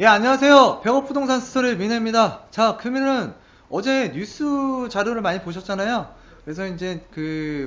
예, 안녕하세요. 백업부동산 스토리 민혜입니다. 자, 그러면은 어제 뉴스 자료를 많이 보셨잖아요. 그래서 이제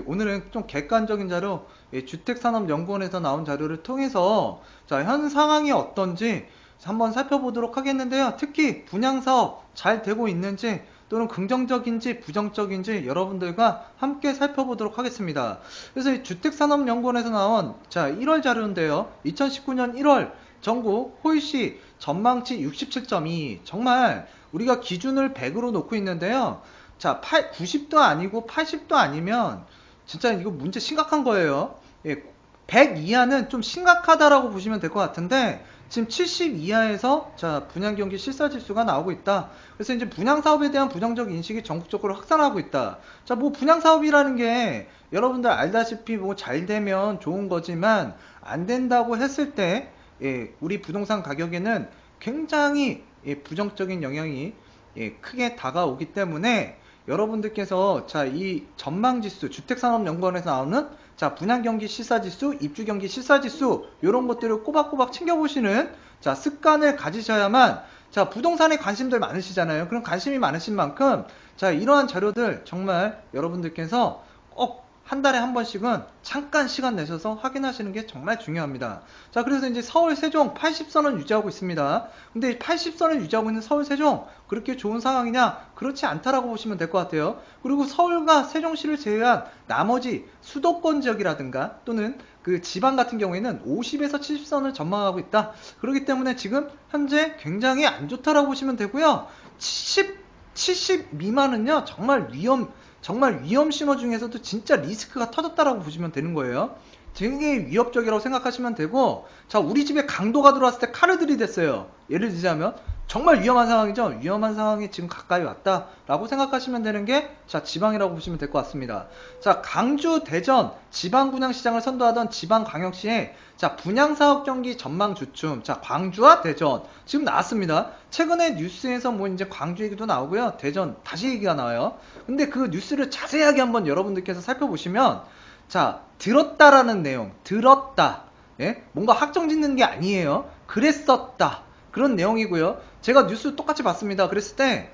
오늘은 좀 객관적인 자료, 예, 주택산업연구원에서 나온 자료를 통해서 자, 현 상황이 어떤지 한번 살펴보도록 하겠는데요. 특히 분양사업 잘 되고 있는지 또는 긍정적인지 부정적인지 여러분들과 함께 살펴보도록 하겠습니다. 그래서 이 주택산업연구원에서 나온 자, 1월 자료인데요. 2019년 1월 전국 홀씨 전망치 67점이 정말 우리가 기준을 100으로 놓고 있는데요. 자, 90도 아니고 80도 아니면 진짜 이거 문제 심각한 거예요. 예, 100 이하는 좀 심각하다라고 보시면 될 것 같은데 지금 70 이하에서 자, 분양 경기 실사 지수가 나오고 있다. 그래서 이제 분양 사업에 대한 부정적 인식이 전국적으로 확산하고 있다. 자, 뭐 분양 사업이라는 게 여러분들 알다시피 뭐 잘 되면 좋은 거지만 안 된다고 했을 때 예, 우리 부동산 가격에는 굉장히 예, 부정적인 영향이 예, 크게 다가오기 때문에 여러분들께서 자, 이 전망지수, 주택산업연구원에서 나오는 자, 분양경기 실사지수, 입주경기 실사지수 이런 것들을 꼬박꼬박 챙겨보시는 자, 습관을 가지셔야만 자, 부동산에 관심들 많으시잖아요. 그럼 관심이 많으신 만큼 자, 이러한 자료들 정말 여러분들께서 꼭 한 달에 한 번씩은 잠깐 시간 내셔서 확인하시는 게 정말 중요합니다. 자, 그래서 이제 서울 세종 80선을 유지하고 있습니다. 근데 80선을 유지하고 있는 서울 세종 그렇게 좋은 상황이냐? 그렇지 않다라고 보시면 될 것 같아요. 그리고 서울과 세종시를 제외한 나머지 수도권 지역이라든가 또는 그 지방 같은 경우에는 50에서 70선을 전망하고 있다. 그렇기 때문에 지금 현재 굉장히 안 좋다라고 보시면 되고요. 70 미만은요, 정말 위험 신호 중에서도 진짜 리스크가 터졌다라고 보시면 되는 거예요. 되게 위협적이라고 생각하시면 되고, 자, 우리 집에 강도가 들어왔을 때 칼을 들이댔어요. 예를 들자면 정말 위험한 상황이죠. 위험한 상황이 지금 가까이 왔다라고 생각하시면 되는 게 자, 지방이라고 보시면 될 것 같습니다. 자, 강주, 대전 지방 분양 시장을 선도하던 지방 광역시에 자, 분양 사업 경기 전망 주춤. 자, 광주와 대전 지금 나왔습니다. 최근에 뉴스에서 뭐 이제 광주 얘기도 나오고요. 대전 다시 얘기가 나와요. 근데 그 뉴스를 자세하게 한번 여러분들께서 살펴보시면 자, 들었다라는 내용, 들었다. 예? 뭔가 확정짓는 게 아니에요. 그랬었다. 그런 내용이고요. 제가 뉴스 똑같이 봤습니다. 그랬을 때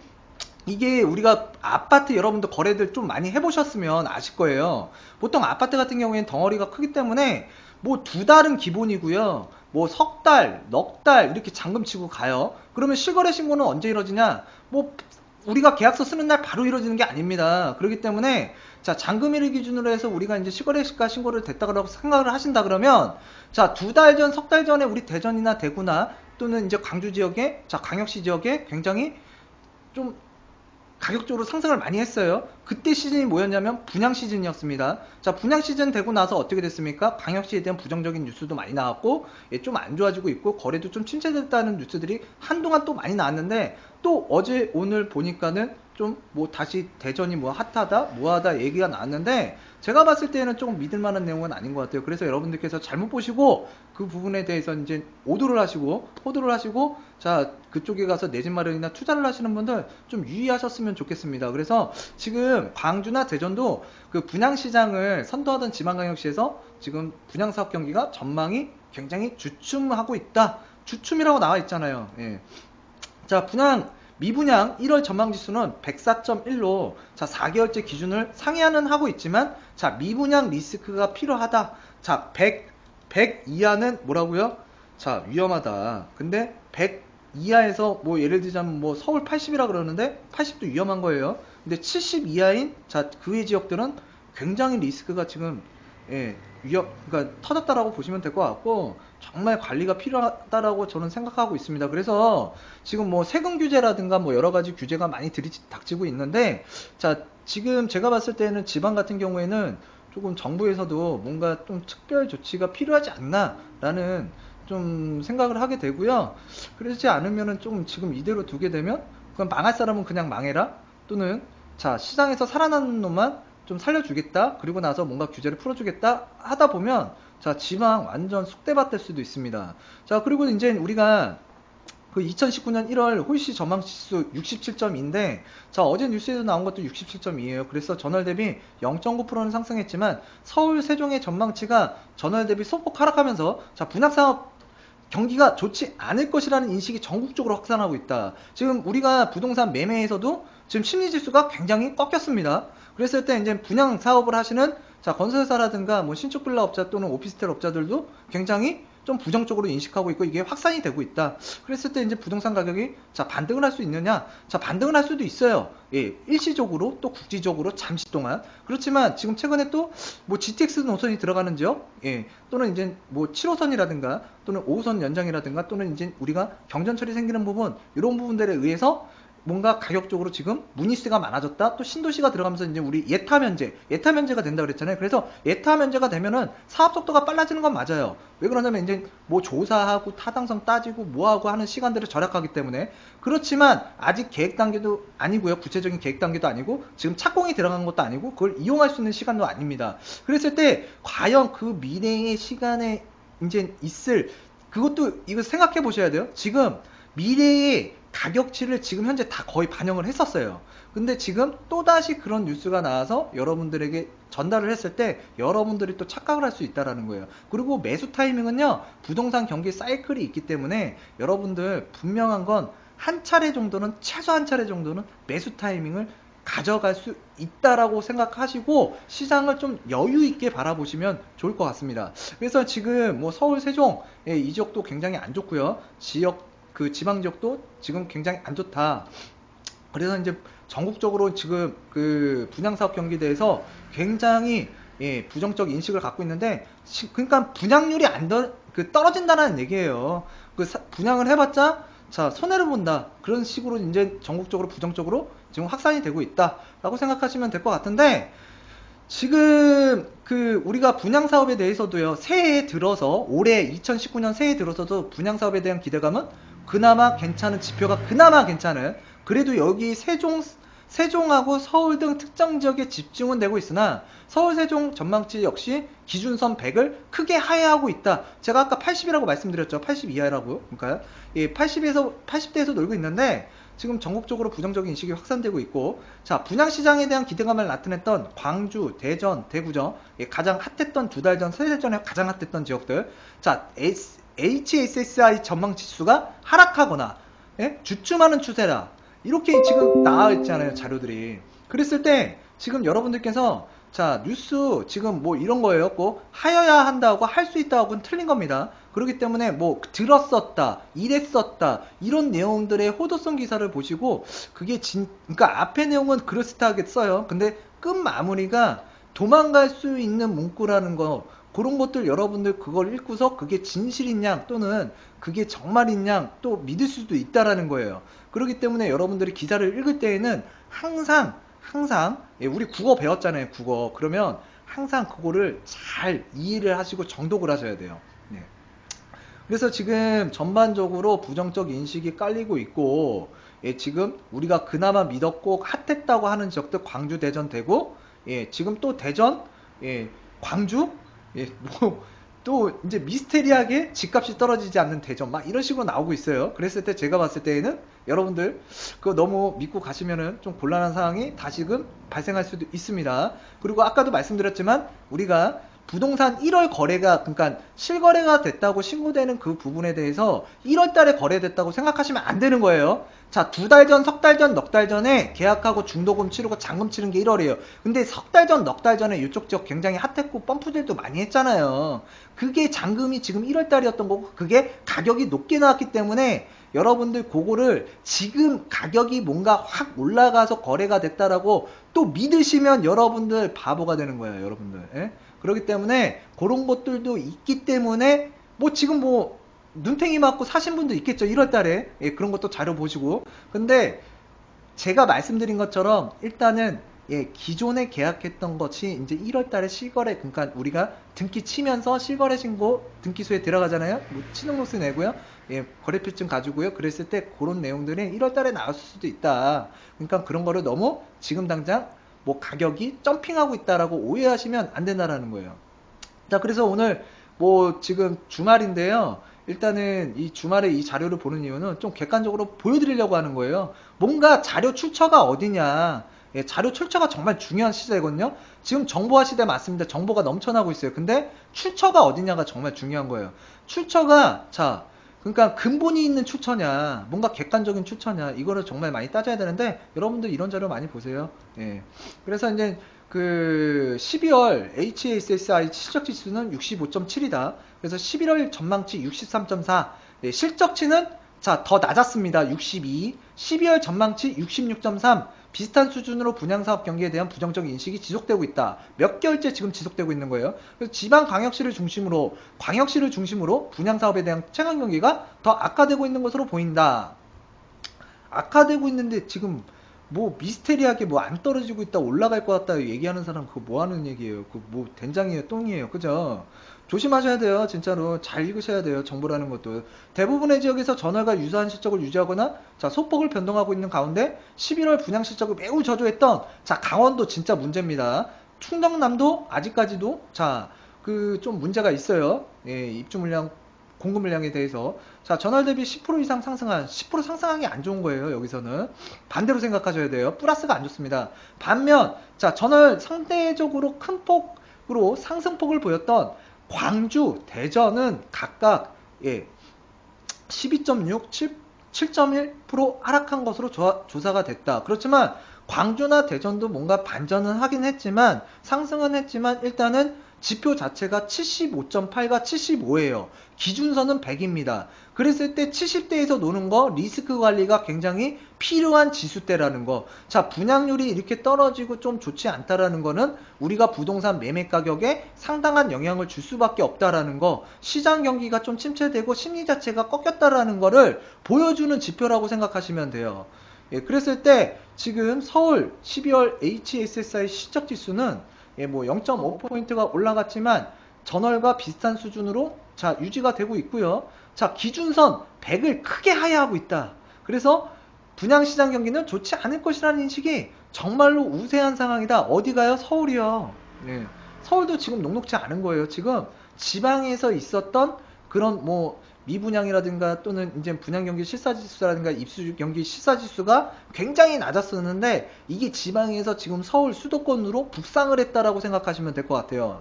이게 우리가 아파트 여러분들 거래들 좀 많이 해보셨으면 아실 거예요. 보통 아파트 같은 경우에는 덩어리가 크기 때문에 뭐 2달은 기본이고요. 뭐 석 달, 넉 달 이렇게 잔금 치고 가요. 그러면 실거래 신고는 언제 이루어지냐? 뭐 우리가 계약서 쓰는 날 바로 이루어지는 게 아닙니다. 그렇기 때문에 자, 잔금일을 기준으로 해서 우리가 이제 실거래가 신고를 됐다고 생각을 하신다 그러면 자, 2달 전, 석 달 전에 우리 대전이나 대구나 또는 이제 광주 지역에 자, 광역시 지역에 굉장히 좀 가격적으로 상승을 많이 했어요. 그때 시즌이 뭐였냐면 분양 시즌이었습니다. 자, 분양 시즌 되고 나서 어떻게 됐습니까? 광역시에 대한 부정적인 뉴스도 많이 나왔고 예, 좀 안 좋아지고 있고 거래도 좀 침체됐다는 뉴스들이 한동안 또 많이 나왔는데 또 어제 오늘 보니까는 좀 뭐 다시 대전이 뭐 핫하다 뭐하다 얘기가 나왔는데 제가 봤을 때는 조금 믿을 만한 내용은 아닌 것 같아요. 그래서 여러분들께서 잘못 보시고 그 부분에 대해서 이제 오도를 하시고 호도를 하시고 자, 그쪽에 가서 내 집 마련이나 투자를 하시는 분들 좀 유의하셨으면 좋겠습니다. 그래서 지금 광주나 대전도 그 분양시장을 선도하던 지방광역시에서 지금 분양사업 경기가 전망이 굉장히 주춤하고 있다. 주춤이라고 나와 있잖아요. 예. 자, 미분양 1월 전망지수는 104.1로 자, 4개월째 기준을 상회하는 하고 있지만 자, 미분양 리스크가 필요하다. 자, 100 이하는 뭐라고요? 자, 위험하다. 근데 100 이하에서 뭐 예를 들자면 뭐 서울 80이라 그러는데 80도 위험한 거예요. 근데 70 이하인 자, 그 외 지역들은 굉장히 리스크가 지금 예, 그러니까 터졌다라고 보시면 될 것 같고 정말 관리가 필요하다라고 저는 생각하고 있습니다. 그래서 지금 뭐 세금 규제라든가 뭐 여러 가지 규제가 많이 닥치고 있는데 자, 지금 제가 봤을 때는 지방 같은 경우에는 조금 정부에서도 뭔가 좀 특별 조치가 필요하지 않나라는 좀 생각을 하게 되고요. 그러지 않으면은 좀 지금 이대로 두게 되면 그냥 망할 사람은 그냥 망해라 또는 자, 시장에서 살아남는 놈만 좀 살려주겠다. 그리고 나서 뭔가 규제를 풀어주겠다 하다 보면 자, 지방 완전 쑥대밭 될 수도 있습니다. 자, 그리고 이제 우리가 그 2019년 1월 홀씨 전망지수 67점인데 자, 어제 뉴스에도 나온 것도 67점이에요. 그래서 전월 대비 0.9%는 상승했지만 서울 세종의 전망치가 전월 대비 소폭 하락하면서 자, 분양사업 경기가 좋지 않을 것이라는 인식이 전국적으로 확산하고 있다. 지금 우리가 부동산 매매에서도 지금 심리지수가 굉장히 꺾였습니다. 그랬을 때 이제 분양 사업을 하시는 자 건설사라든가 뭐 신축 빌라 업자 또는 오피스텔 업자들도 굉장히 좀 부정적으로 인식하고 있고 이게 확산이 되고 있다. 그랬을 때 이제 부동산 가격이 자 반등을 할 수 있느냐? 자 반등을 할 수도 있어요. 예, 일시적으로 또 국지적으로 잠시 동안. 그렇지만 지금 최근에 또 뭐 GTX 노선이 들어가는 지역, 예, 또는 이제 뭐 7호선이라든가 또는 5호선 연장이라든가 또는 이제 우리가 경전철이 생기는 부분 이런 부분들에 의해서 뭔가 가격적으로 지금 문의세가 많아졌다. 또 신도시가 들어가면서 이제 우리 예타 면제가 된다 그랬잖아요. 그래서 예타 면제가 되면은 사업 속도가 빨라지는 건 맞아요. 왜 그러냐면 이제 뭐 조사하고 타당성 따지고 뭐하고 하는 시간들을 절약하기 때문에. 그렇지만 아직 계획 단계도 아니고요. 구체적인 계획 단계도 아니고 지금 착공이 들어간 것도 아니고 그걸 이용할 수 있는 시간도 아닙니다. 그랬을 때 과연 그 미래의 시간에 이제 있을 그것도 이거 생각해 보셔야 돼요. 지금 미래의 가격치를 지금 현재 다 거의 반영을 했었어요. 근데 지금 또다시 그런 뉴스가 나와서 여러분들에게 전달을 했을 때 여러분들이 또 착각을 할 수 있다는 거예요. 그리고 매수 타이밍은요, 부동산 경기 사이클이 있기 때문에 여러분들 분명한 건 한 차례 정도는, 최소 한 차례 정도는 매수 타이밍을 가져갈 수 있다라고 생각하시고 시장을 좀 여유 있게 바라보시면 좋을 것 같습니다. 그래서 지금 뭐 서울 세종 이 지역도 굉장히 안 좋고요. 그 지방 지역도 지금 굉장히 안 좋다. 그래서 이제 전국적으로 지금 그 분양사업 경기에 대해서 굉장히 부정적 인식을 갖고 있는데 그러니까 분양률이 떨어진다는 얘기예요. 분양을 해봤자 자 손해를 본다. 그런 식으로 이제 전국적으로 부정적으로 지금 확산이 되고 있다라고 생각하시면 될 것 같은데 지금 그 우리가 분양 사업에 대해서도요. 새해에 들어서 올해 2019년 새해에 들어서도 분양 사업에 대한 기대감은 그나마 괜찮은 지표가 그나마 괜찮은 그래도 여기 세종하고 서울 등 특정 지역에 집중은 되고 있으나 서울 세종 전망치 역시 기준선 100을 크게 하회하고 있다. 제가 아까 80이라고 말씀드렸죠. 80 이하라고요. 그러니까 80대에서 놀고 있는데 지금 전국적으로 부정적인 인식이 확산되고 있고 자 분양시장에 대한 기대감을 나타냈던 광주, 대전, 대구죠. 가장 핫했던 두 달 전, 세 달 전에 가장 핫했던 지역들 자 HSSI 전망지수가 하락하거나 주춤하는 추세라 이렇게 지금 나와 있잖아요 자료들이. 그랬을 때 지금 여러분들께서 자 뉴스 지금 뭐 이런 거예요. 꼭 하여야 한다고 할 수 있다고는 틀린 겁니다. 그렇기 때문에 뭐 들었었다 이랬었다 이런 내용들의 호도성 기사를 보시고 그게 그러니까 앞에 내용은 그럴듯하게 써요. 근데 끝 마무리가 도망갈 수 있는 문구라는 거 그런 것들 여러분들 그걸 읽고서 그게 진실인 양 또는 그게 정말인 양 또 믿을 수도 있다라는 거예요. 그렇기 때문에 여러분들이 기사를 읽을 때에는 항상 우리 국어 배웠잖아요. 국어. 그러면 항상 그거를 잘 이해를 하시고 정독을 하셔야 돼요. 네. 그래서 지금 전반적으로 부정적 인식이 깔리고 있고 지금 우리가 그나마 믿었고 핫했다고 하는 지역들 광주, 대전, 대구 지금 또 대전, 광주 또 이제 미스테리하게 집값이 떨어지지 않는 대전 막 이런 식으로 나오고 있어요. 그랬을 때 제가 봤을 때에는 여러분들 그거 너무 믿고 가시면은 좀 곤란한 상황이 다시금 발생할 수도 있습니다. 그리고 아까도 말씀드렸지만 우리가 부동산 1월 거래가 그러니까 실거래가 됐다고 신고되는 그 부분에 대해서 1월 달에 거래됐다고 생각하시면 안 되는 거예요. 자, 두 달 전, 석 달 전, 넉 달 전에 계약하고 중도금 치르고 잔금 치른 게 1월이에요. 근데 석 달 전, 넉 달 전에 이쪽 지역 굉장히 핫했고 펌프들도 많이 했잖아요. 그게 잔금이 지금 1월 달이었던 거고 그게 가격이 높게 나왔기 때문에 여러분들 그거를 지금 가격이 뭔가 확 올라가서 거래가 됐다라고 또 믿으시면 여러분들 바보가 되는 거예요. 여러분들. 그렇기 때문에 그런 것들도 있기 때문에 뭐 지금 뭐 눈탱이 맞고 사신 분도 있겠죠. 1월 달에. 그런 것도 자료 보시고. 근데 제가 말씀드린 것처럼 일단은 기존에 계약했던 것이 이제 1월 달에 실거래 그러니까 우리가 등기 치면서 실거래 신고 등기소에 들어가잖아요. 뭐 취득록세 내고요. 거래표증 가지고요. 그랬을 때 그런 내용들이 1월 달에 나왔을 수도 있다. 그러니까 그런 거를 너무 지금 당장 뭐 가격이 점핑하고 있다라고 오해하시면 안 된다라는 거예요. 자, 그래서 오늘 뭐 지금 주말인데요. 일단은 이 주말에 이 자료를 보는 이유는 좀 객관적으로 보여드리려고 하는 거예요. 뭔가 자료 출처가 어디냐. 자료 출처가 정말 중요한 시대거든요. 지금 정보화 시대 맞습니다. 정보가 넘쳐나고 있어요. 근데 출처가 어디냐가 정말 중요한 거예요. 출처가 자 그러니까 근본이 있는 추천이야, 뭔가 객관적인 추천이야, 이거를 정말 많이 따져야 되는데 여러분들 이런 자료 많이 보세요. 예. 그래서 이제 그 12월 HSSI 실적 지수는 65.7이다. 그래서 11월 전망치 63.4. 예, 실적치는 자, 더 낮았습니다. 62. 12월 전망치 66.3. 비슷한 수준으로 분양사업 경기에 대한 부정적 인식이 지속되고 있다. 몇 개월째 지금 지속되고 있는 거예요. 그래서 지방 광역시를 중심으로 분양사업에 대한 체감 경기가 더 악화되고 있는 것으로 보인다. 악화되고 있는데 지금 뭐 미스테리하게 뭐 안 떨어지고 있다, 올라갈 것 같다 얘기하는 사람 그거 뭐 하는 얘기예요? 그거 뭐 된장이에요, 똥이에요, 그죠? 조심하셔야 돼요. 진짜로 잘 읽으셔야 돼요. 정보라는 것도 대부분의 지역에서 전월과 유사한 실적을 유지하거나 자, 소폭을 변동하고 있는 가운데 11월 분양 실적을 매우 저조했던 자, 강원도 진짜 문제입니다. 충청남도 아직까지도 자, 그 좀 문제가 있어요. 예, 입주 물량 공급 물량에 대해서 자, 전월 대비 10% 이상 상승한 10% 상승한 게 안 좋은 거예요. 여기서는 반대로 생각하셔야 돼요. 플러스가 안 좋습니다. 반면 자, 전월 상대적으로 큰 폭으로 상승폭을 보였던 광주, 대전은 각각 예, 12.6, 7.1% 하락한 것으로 조사가 됐다. 그렇지만 광주나 대전도 뭔가 반전은 하긴 했지만 상승은 했지만 일단은 지표 자체가 75.8과 75예요. 기준선은 100입니다. 그랬을 때 70대에서 노는 거 리스크 관리가 굉장히 필요한 지수대라는 거. 자, 분양률이 이렇게 떨어지고 좀 좋지 않다라는 거는 우리가 부동산 매매 가격에 상당한 영향을 줄 수밖에 없다라는 거. 시장 경기가 좀 침체되고 심리 자체가 꺾였다라는 거를 보여주는 지표라고 생각하시면 돼요. 예, 그랬을 때 지금 서울 12월 HSSI 실적 지수는 예, 뭐 0.5포인트가 올라갔지만 전월과 비슷한 수준으로 자, 유지가 되고 있고요. 자, 기준선 100을 크게 하회하고 있다. 그래서 분양시장 경기는 좋지 않을 것이라는 인식이 정말로 우세한 상황이다. 어디가요? 서울이요. 예, 서울도 지금 녹록지 않은 거예요. 지금 지방에서 있었던 그런 뭐 미분양이라든가 또는 이제 분양경기 실사지수라든가 입주경기 실사지수가 굉장히 낮았었는데 이게 지방에서 지금 서울 수도권으로 북상을 했다라고 생각하시면 될 것 같아요.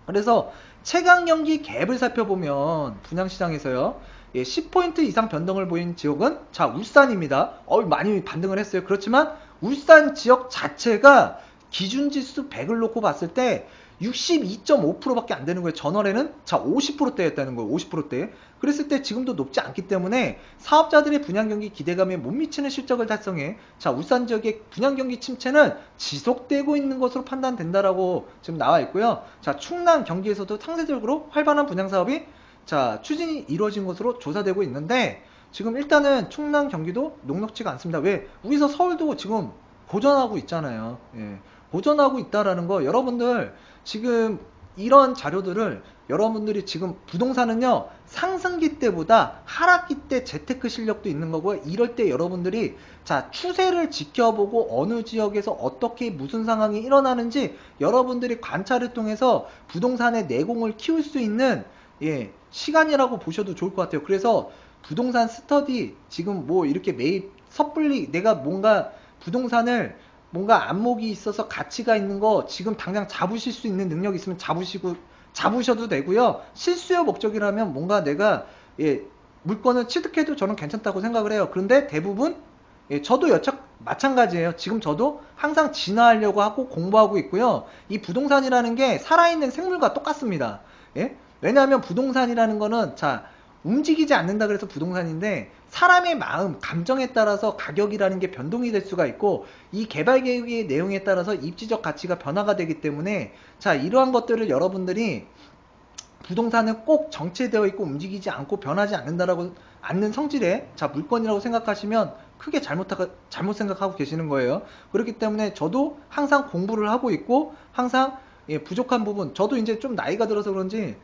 그래서 최강경기 갭을 살펴보면 분양시장에서요, 예, 10포인트 이상 변동을 보인 지역은 자, 울산입니다. 많이 반등을 했어요. 그렇지만 울산 지역 자체가 기준지수 100을 놓고 봤을 때 62.5%밖에 안 되는 거예요. 전월에는 자, 50%대였다는 거예요. 50%대. 그랬을 때 지금도 높지 않기 때문에 사업자들의 분양경기 기대감에 못 미치는 실적을 달성해 자, 울산 지역의 분양경기 침체는 지속되고 있는 것으로 판단된다라고 지금 나와 있고요. 자, 충남 경기에서도 상대적으로 활발한 분양사업이 자, 추진이 이루어진 것으로 조사되고 있는데 지금 일단은 충남 경기도 녹록지가 않습니다. 왜? 우리서 서울도 지금 보전하고 있잖아요. 예, 보전하고 있다라는 거 여러분들 지금 이런 자료들을 여러분들이 지금 부동산은요, 상승기 때보다 하락기 때 재테크 실력도 있는 거고 이럴 때 여러분들이 자, 추세를 지켜보고 어느 지역에서 어떻게 무슨 상황이 일어나는지 여러분들이 관찰을 통해서 부동산의 내공을 키울 수 있는 예, 시간이라고 보셔도 좋을 것 같아요. 그래서 부동산 스터디 지금 뭐 이렇게 매일 섣불리 내가 뭔가 부동산을 뭔가 안목이 있어서 가치가 있는 거 지금 당장 잡으실 수 있는 능력이 있으면 잡으셔도 되고요. 실수요 목적이라면 뭔가 내가 예, 물건을 취득해도 저는 괜찮다고 생각을 해요. 그런데 대부분 예, 저도 마찬가지예요. 지금 저도 항상 진화하려고 하고 공부하고 있고요. 이 부동산이라는 게 살아있는 생물과 똑같습니다. 예? 왜냐하면 부동산이라는 거는 자, 움직이지 않는다 그래서 부동산인데 사람의 마음, 감정에 따라서 가격이라는 게 변동이 될 수가 있고 이 개발 계획의 내용에 따라서 입지적 가치가 변화가 되기 때문에 자, 이러한 것들을 여러분들이 부동산은 꼭 정체되어 있고 움직이지 않고 변하지 않는 성질의 자, 물건이라고 생각하시면 크게 잘못 생각하고 계시는 거예요. 그렇기 때문에 저도 항상 공부를 하고 있고 항상 예, 부족한 부분 저도 이제 좀 나이가 들어서 그런지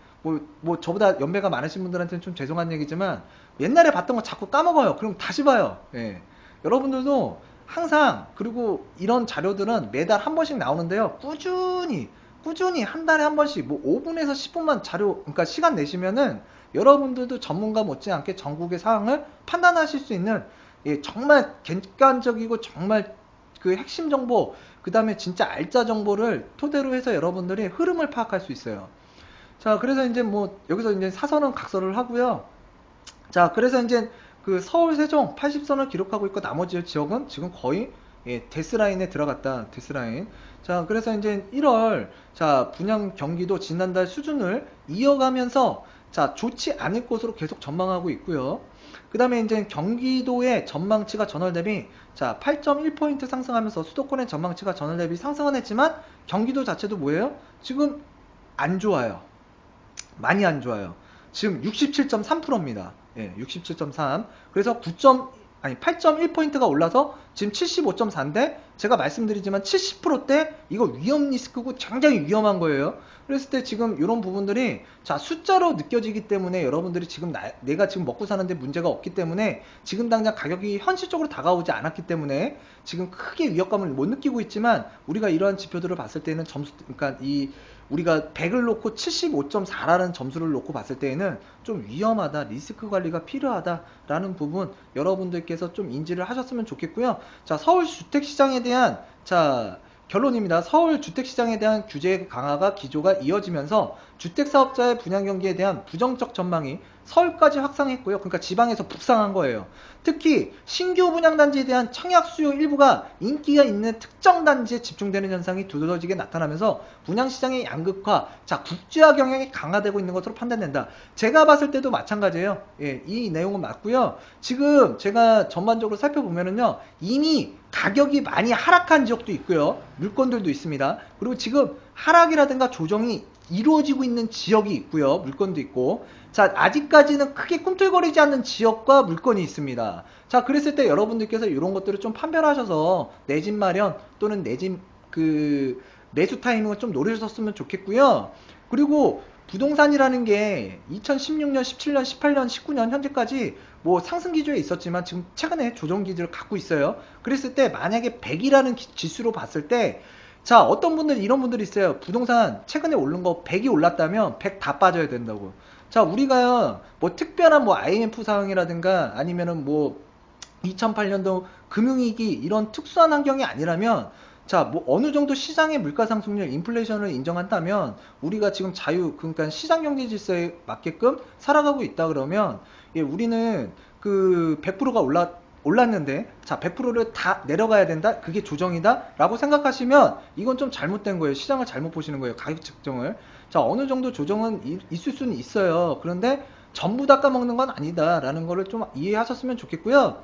뭐 저보다 연배가 많으신 분들한테는 좀 죄송한 얘기지만 옛날에 봤던 거 자꾸 까먹어요. 그럼 다시 봐요. 예. 여러분들도 항상 그리고 이런 자료들은 매달 한 번씩 나오는데요. 꾸준히 한 달에 한 번씩 뭐 5분에서 10분만 자료 그러니까 시간 내시면은 여러분들도 전문가 못지않게 전국의 상황을 판단하실 수 있는 예, 정말 객관적이고 정말 그 핵심 정보 그 다음에 진짜 알짜 정보를 토대로 해서 여러분들이 흐름을 파악할 수 있어요. 자, 그래서 이제 뭐 여기서 이제 사선은 각설을 하고요. 자, 그래서 이제 그 서울, 세종 80선을 기록하고 있고 나머지 지역은 지금 거의 데스라인에 들어갔다. 데스라인. 자, 그래서 이제 1월 자, 분양 경기도 지난달 수준을 이어가면서 자, 좋지 않을 것으로 계속 전망하고 있고요. 그 다음에 이제 경기도의 전망치가 전월 대비 자, 8.1포인트 상승하면서 수도권의 전망치가 전월 대비 상승은 했지만 경기도 자체도 뭐예요? 지금 안 좋아요. 많이 안 좋아요. 지금 67.3%입니다. 예, 67.3. 그래서 8.1포인트가 올라서 지금 75.4인데 제가 말씀드리지만 70%대 이거 위험 리스크고 굉장히 위험한 거예요. 그랬을 때 지금 이런 부분들이 자 숫자로 느껴지기 때문에 여러분들이 지금 내가 지금 먹고 사는데 문제가 없기 때문에 지금 당장 가격이 현실적으로 다가오지 않았기 때문에 지금 크게 위협감을 못 느끼고 있지만 우리가 이러한 지표들을 봤을 때는 점수 그러니까 우리가 100을 놓고 75.4라는 점수를 놓고 봤을 때에는 좀 위험하다, 리스크 관리가 필요하다라는 부분 여러분들께서 좀 인지를 하셨으면 좋겠고요. 자, 서울 주택시장에 대한 자 결론입니다. 서울 주택시장에 대한 규제 강화가 기조가 이어지면서 주택사업자의 분양 경기에 대한 부정적 전망이 서울까지 확산했고요. 그러니까 지방에서 북상한 거예요. 특히 신규 분양단지에 대한 청약 수요 일부가 인기가 있는 특정 단지에 집중되는 현상이 두드러지게 나타나면서 분양시장의 양극화, 자 국제화 경향이 강화되고 있는 것으로 판단된다. 제가 봤을 때도 마찬가지예요. 예, 이 내용은 맞고요. 지금 제가 전반적으로 살펴보면은요, 이미 가격이 많이 하락한 지역도 있고요. 물건들도 있습니다. 그리고 지금 하락이라든가 조정이 이루어지고 있는 지역이 있고요. 물건도 있고. 자, 아직까지는 크게 꿈틀거리지 않는 지역과 물건이 있습니다. 자, 그랬을 때 여러분들께서 이런 것들을 좀 판별하셔서 내 집 마련 또는 내 집 매수 타이밍을 좀 노리셨으면 좋겠고요. 그리고 부동산이라는 게 2016년, 17년, 18년, 19년 현재까지 뭐 상승 기조에 있었지만 지금 최근에 조정 기조를 갖고 있어요. 그랬을 때 만약에 100이라는 지수로 봤을 때 자, 어떤 분들 이런 분들이 있어요. 부동산 최근에 오른 거 100이 올랐다면 100 다 빠져야 된다고. 자, 우리가 뭐 특별한 뭐 IMF 상황이라든가 아니면은 뭐 2008년도 금융위기 이런 특수한 환경이 아니라면 자, 뭐 어느 정도 시장의 물가 상승률, 인플레이션을 인정한다면 우리가 지금 그러니까 시장 경제 질서에 맞게끔 살아가고 있다 그러면 예, 우리는 그 100%가 올랐는데 자 100%를 다 내려가야 된다 그게 조정이다 라고 생각하시면 이건 좀 잘못된 거예요. 시장을 잘못 보시는 거예요. 가격 측정을. 자 어느 정도 조정은 있을 수는 있어요. 그런데 전부 다 까먹는 건 아니다 라는 거를 좀 이해하셨으면 좋겠고요.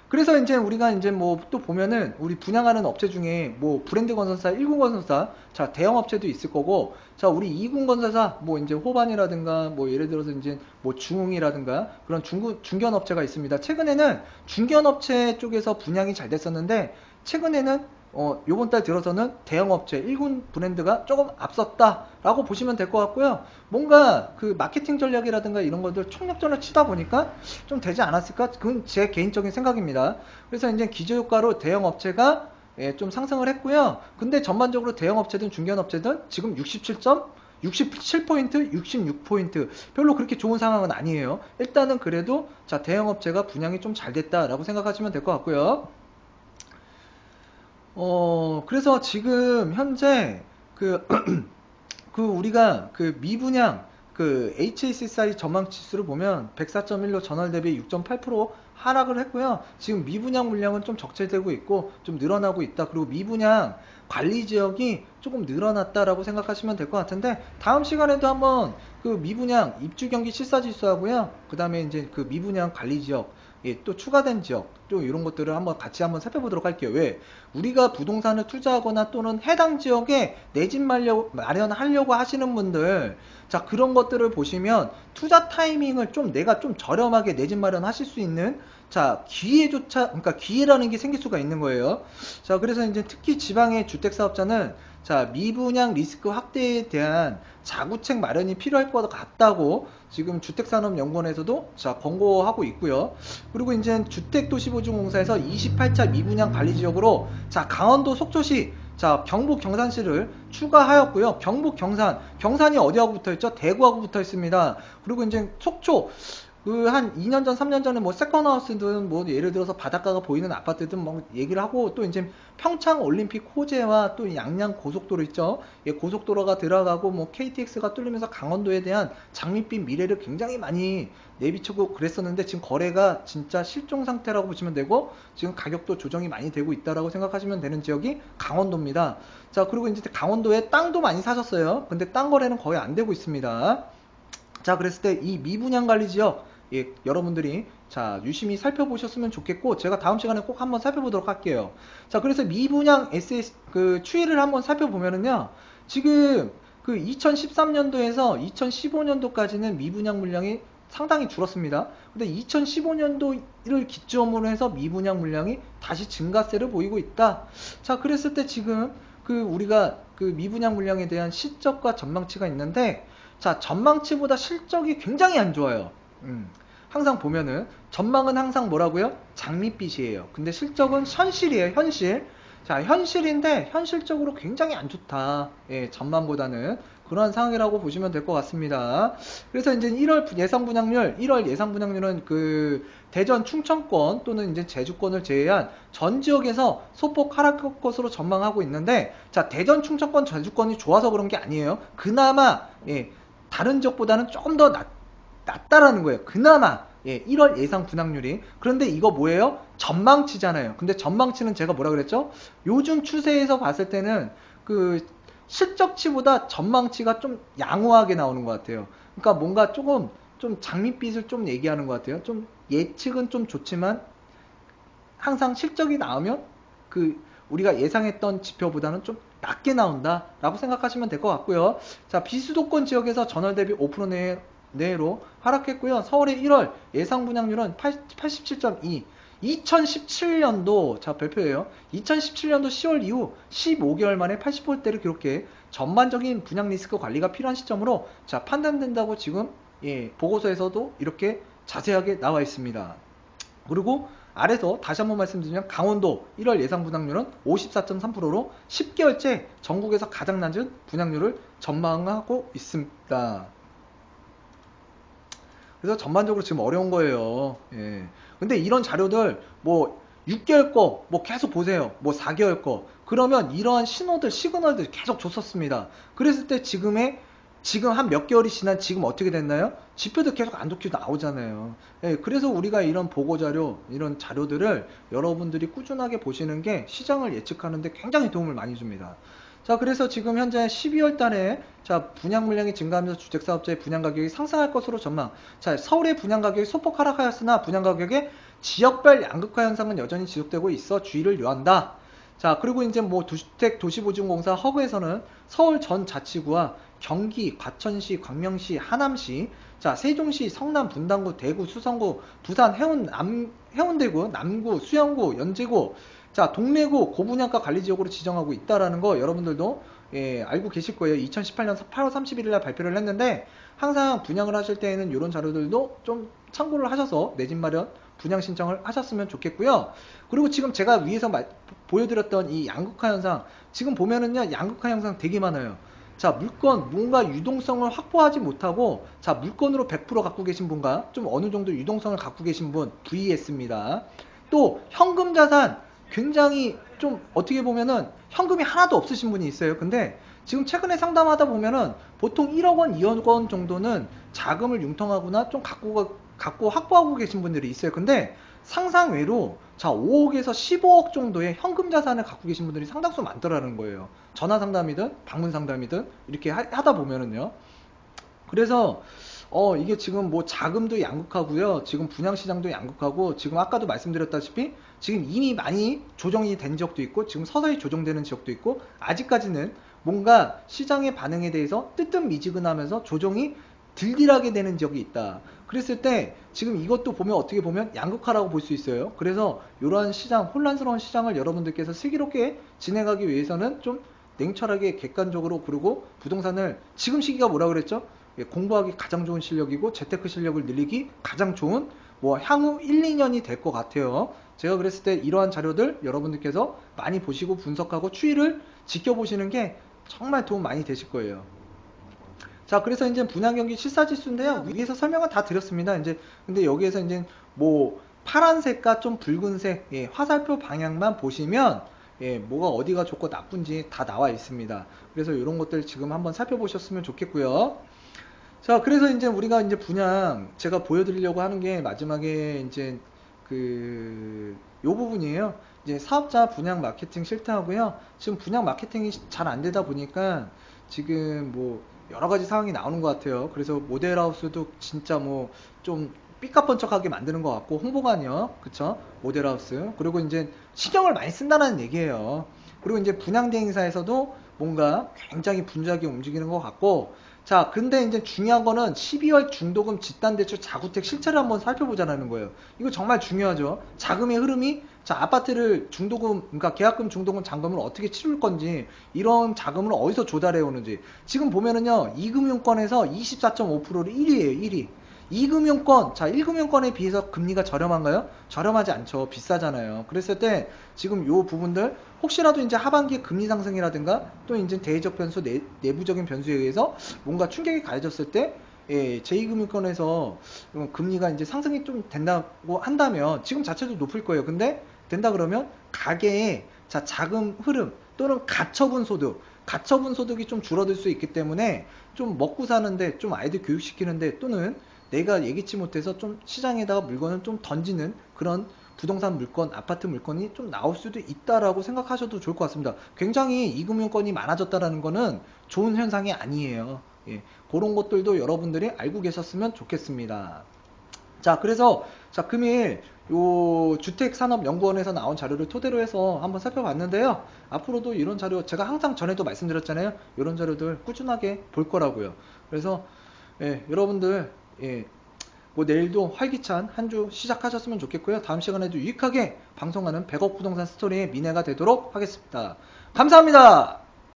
그래서 이제 우리가 이제 뭐 또 보면은 우리 분양하는 업체 중에 뭐 브랜드 건설사, 1군 건설사, 자 대형 업체도 있을 거고, 자 우리 2군 건설사 뭐 이제 호반이라든가 뭐 예를 들어서 이제 뭐 중흥이라든가 그런 중견 업체가 있습니다. 최근에는 중견 업체 쪽에서 분양이 잘 됐었는데 최근에는 요번 달 들어서는 대형 업체 1군 브랜드가 조금 앞섰다라고 보시면 될 것 같고요. 뭔가 그 마케팅 전략이라든가 이런 것들 총력전을 치다 보니까 좀 되지 않았을까? 그건 제 개인적인 생각입니다. 그래서 이제 기저효과로 대형 업체가 좀 상승을 했고요. 근데 전반적으로 대형 업체든 중견 업체든 지금 67포인트, 66포인트 별로 그렇게 좋은 상황은 아니에요. 일단은 그래도 자 대형 업체가 분양이 좀 잘 됐다라고 생각하시면 될 것 같고요. 그래서 지금 현재 그 우리가 그 미분양 그 HSSI 전망 지수를 보면 104.1로 전월 대비 6.8% 하락을 했고요. 지금 미분양 물량은 좀 적체되고 있고 좀 늘어나고 있다. 그리고 미분양 관리 지역이 조금 늘어났다라고 생각하시면 될 것 같은데 다음 시간에도 한번 그 미분양 입주 경기 실사 지수하고요. 그 다음에 이제 그 미분양 관리 지역 또 추가된 지역 또 이런 것들을 같이 한번 살펴보도록 할게요. 왜? 우리가 부동산을 투자하거나 또는 해당 지역에 내 집 마련하려고 하시는 분들 자 그런 것들을 보시면 투자 타이밍을 좀 내가 좀 저렴하게 내 집 마련하실 수 있는 자 기회조차 그러니까 기회라는 게 생길 수가 있는 거예요. 자 그래서 이제 특히 지방의 주택사업자는 자 미분양 리스크 확대에 대한 자구책 마련이 필요할 것 같다고 지금 주택산업연구원에서도 자 권고하고 있고요. 그리고 이제 주택도시보증공사에서 28차 미분양 관리지역으로 자 강원도 속초시 자 경북 경산시를 추가하였고요. 경북 경산이 어디하고 붙어있죠? 대구하고 붙어있습니다. 그리고 이제 속초 그 한 2년 전, 3년 전에 뭐 세컨하우스든 뭐 예를 들어서 바닷가가 보이는 아파트든 뭐 얘기를 하고, 또 이제 평창 올림픽 호재와 또 양양 고속도로 있죠. 예, 고속도로가 들어가고 뭐 KTX가 뚫리면서 강원도에 대한 장밋빛 미래를 굉장히 많이 내비치고 그랬었는데, 지금 거래가 진짜 실종 상태라고 보시면 되고, 지금 가격도 조정이 많이 되고 있다라고 생각하시면 되는 지역이 강원도입니다. 자, 그리고 이제 강원도에 땅도 많이 사셨어요. 근데 땅 거래는 거의 안 되고 있습니다. 자, 그랬을 때 이 미분양 관리 지역, 예, 여러분들이 자 유심히 살펴보셨으면 좋겠고, 제가 다음 시간에 꼭 한번 살펴보도록 할게요. 자, 그래서 미분양 SS 그 추이를 한번 살펴보면은요, 지금 그 2013년도에서 2015년도까지는 미분양 물량이 상당히 줄었습니다. 근데 2015년도를 기점으로 해서 미분양 물량이 다시 증가세를 보이고 있다. 자, 그랬을 때 지금 그 우리가 그 미분양 물량에 대한 실적과 전망치가 있는데, 자, 전망치보다 실적이 굉장히 안 좋아요. 항상 보면은 전망은 항상 뭐라고요? 장밋빛이에요. 근데 실적은 현실이에요. 현실. 자, 현실인데 현실적으로 굉장히 안 좋다. 예, 전망보다는 그러한 상황이라고 보시면 될 것 같습니다. 그래서 이제 1월 예상 분양률, 1월 예상 분양률은 그 대전 충청권 또는 이제 제주권을 제외한 전 지역에서 소폭 하락할 것으로 전망하고 있는데, 자, 대전 충청권 제주권이 좋아서 그런 게 아니에요. 그나마 예, 다른 지역보다는 조금 더 낮다라는 거예요. 그나마. 예, 1월 예상 분양률이. 그런데 이거 뭐예요? 전망치잖아요. 근데 전망치는 제가 뭐라 그랬죠? 요즘 추세에서 봤을 때는 그 실적치보다 전망치가 좀 양호하게 나오는 것 같아요. 그러니까 뭔가 조금 좀 장밋빛을 좀 얘기하는 것 같아요. 좀 예측은 좀 좋지만 항상 실적이 나오면 그 우리가 예상했던 지표보다는 좀 낮게 나온다 라고 생각하시면 될 것 같고요. 자, 비수도권 지역에서 전월 대비 5% 내로 하락했고요. 서울의 1월 예상 분양률은 87.2. 2017년도 자 발표예요. 2017년도 10월 이후 15개월 만에 80%대를 기록해 전반적인 분양 리스크 관리가 필요한 시점으로 자 판단된다고 지금 예, 보고서에서도 이렇게 자세하게 나와 있습니다. 그리고 아래서 다시 한번 말씀드리면 강원도 1월 예상 분양률은 54.3%로 10개월째 전국에서 가장 낮은 분양률을 전망하고 있습니다. 그래서 전반적으로 지금 어려운 거예요. 예. 근데 이런 자료들 뭐 6개월 거 뭐 계속 보세요. 뭐 4개월 거. 그러면 이러한 신호들, 시그널들 계속 줬었습니다. 그랬을 때 지금 한 몇 개월이 지난 지금 어떻게 됐나요? 지표도 계속 안 좋게 나오잖아요. 예, 그래서 우리가 이런 보고자료, 이런 자료들을 여러분들이 꾸준하게 보시는 게 시장을 예측하는데 굉장히 도움을 많이 줍니다. 자, 그래서 지금 현재 12월 달에 자, 분양 물량이 증가하면서 주택사업자의 분양 가격이 상승할 것으로 전망. 자, 서울의 분양 가격이 소폭 하락하였으나 분양 가격의 지역별 양극화 현상은 여전히 지속되고 있어 주의를 요한다. 자, 그리고 이제 뭐 주택 도시보증공사 허그에서는 서울 전 자치구와 경기, 과천시, 광명시, 하남시, 자, 세종시, 성남, 분당구, 대구, 수성구, 부산, 해운대구, 남구, 수영구, 연제구, 자, 동래구 고분양가 관리지역으로 지정하고 있다라는 거 여러분들도 예, 알고 계실 거예요. 2018년 8월 31일 날 발표를 했는데, 항상 분양을 하실 때에는 이런 자료들도 좀 참고를 하셔서 내 집 마련 분양 신청을 하셨으면 좋겠고요. 그리고 지금 제가 위에서 보여드렸던 이 양극화 현상, 지금 보면은요, 양극화 현상 되게 많아요. 자, 물건, 뭔가 유동성을 확보하지 못하고, 자, 물건으로 100% 갖고 계신 분과 좀 어느 정도 유동성을 갖고 계신 분, VS입니다. 또, 현금 자산, 굉장히 좀 어떻게 보면은 현금이 하나도 없으신 분이 있어요. 근데 지금 최근에 상담하다 보면은 보통 1억 원, 2억 원 정도는 자금을 융통하거나 좀 갖고 확보하고 계신 분들이 있어요. 근데 상상외로 자 5억에서 15억 정도의 현금 자산을 갖고 계신 분들이 상당수 많더라는 거예요. 전화 상담이든 방문 상담이든 이렇게 하다 보면은요. 그래서 이게 지금 뭐 자금도 양극하고요. 지금 분양시장도 양극하고, 지금 아까도 말씀드렸다시피 지금 이미 많이 조정이 된 지역도 있고, 지금 서서히 조정되는 지역도 있고, 아직까지는 뭔가 시장의 반응에 대해서 뜨뜻미지근하면서 조정이 들길하게 되는 지역이 있다. 그랬을 때 지금 이것도 보면 어떻게 보면 양극화라고 볼 수 있어요. 그래서 이러한 시장, 혼란스러운 시장을 여러분들께서 슬기롭게 진행하기 위해서는 좀 냉철하게 객관적으로, 그리고 부동산을 지금 시기가 뭐라 그랬죠? 공부하기 가장 좋은 실력이고 재테크 실력을 늘리기 가장 좋은 뭐 향후 1, 2년이 될 것 같아요. 제가 그랬을 때 이러한 자료들 여러분들께서 많이 보시고 분석하고 추이를 지켜보시는 게 정말 도움 많이 되실 거예요. 자, 그래서 이제 분양 경기 실사지수인데요. 위에서 설명을 다 드렸습니다. 이제 근데 여기에서 이제 뭐 파란색과 좀 붉은색 화살표 방향만 보시면 뭐가 어디가 좋고 나쁜지 다 나와 있습니다. 그래서 이런 것들 지금 한번 살펴보셨으면 좋겠고요. 자, 그래서 이제 우리가 이제 분양 제가 보여드리려고 하는 게 마지막에 이제 요 부분이에요. 이제 사업자 분양 마케팅 실태하고요. 지금 분양 마케팅이 잘 안 되다 보니까 지금 뭐 여러 가지 상황이 나오는 것 같아요. 그래서 모델하우스도 진짜 뭐 좀 삐까뻔쩍하게 만드는 것 같고 홍보관이요. 그쵸? 모델하우스. 그리고 이제 신경을 많이 쓴다는 얘기예요. 그리고 이제 분양대행사에서도 뭔가 굉장히 분주하게 움직이는 것 같고, 자, 근데 이제 중요한 거는 12월 중도금 집단대출 자구택 실체를 한번 살펴보자는 거예요. 이거 정말 중요하죠. 자금의 흐름이, 자, 아파트를 중도금, 그러니까 계약금, 중도금, 잔금을 어떻게 치룰 건지, 이런 자금을 어디서 조달해 오는지. 지금 보면은요, 2금융권에서 24.5%를 1위예요, 1위. 2금융권, 자, 1금융권에 비해서 금리가 저렴한가요? 저렴하지 않죠. 비싸잖아요. 그랬을 때 지금 요 부분들 혹시라도 이제 하반기에 금리 상승이라든가 또 이제 대외적 변수, 내부적인 변수에 의해서 뭔가 충격이 가해졌을 때 제2금융권에서 금리가 이제 상승이 좀 된다고 한다면 지금 자체도 높을 거예요. 근데 된다 그러면 가계의 자, 자금 흐름 또는 가처분 소득이 좀 줄어들 수 있기 때문에 좀 먹고 사는데 좀 아이들 교육시키는데 또는 내가 예기치 못해서 좀 시장에다가 물건을 좀 던지는 그런 부동산 물건, 아파트 물건이 좀 나올 수도 있다라고 생각하셔도 좋을 것 같습니다. 굉장히 이금융권이 많아졌다라는 거는 좋은 현상이 아니에요. 그런 것들도 여러분들이 알고 계셨으면 좋겠습니다. 자, 그래서 자, 금일 요 주택산업연구원에서 나온 자료를 토대로 해서 한번 살펴봤는데요. 앞으로도 이런 자료 제가 항상 전에도 말씀드렸잖아요. 이런 자료들 꾸준하게 볼 거라고요. 그래서 여러분들 뭐 내일도 활기찬 한 주 시작하셨으면 좋겠고요. 다음 시간에도 유익하게 방송하는 100억 부동산 스토리의 미래가 되도록 하겠습니다. 감사합니다.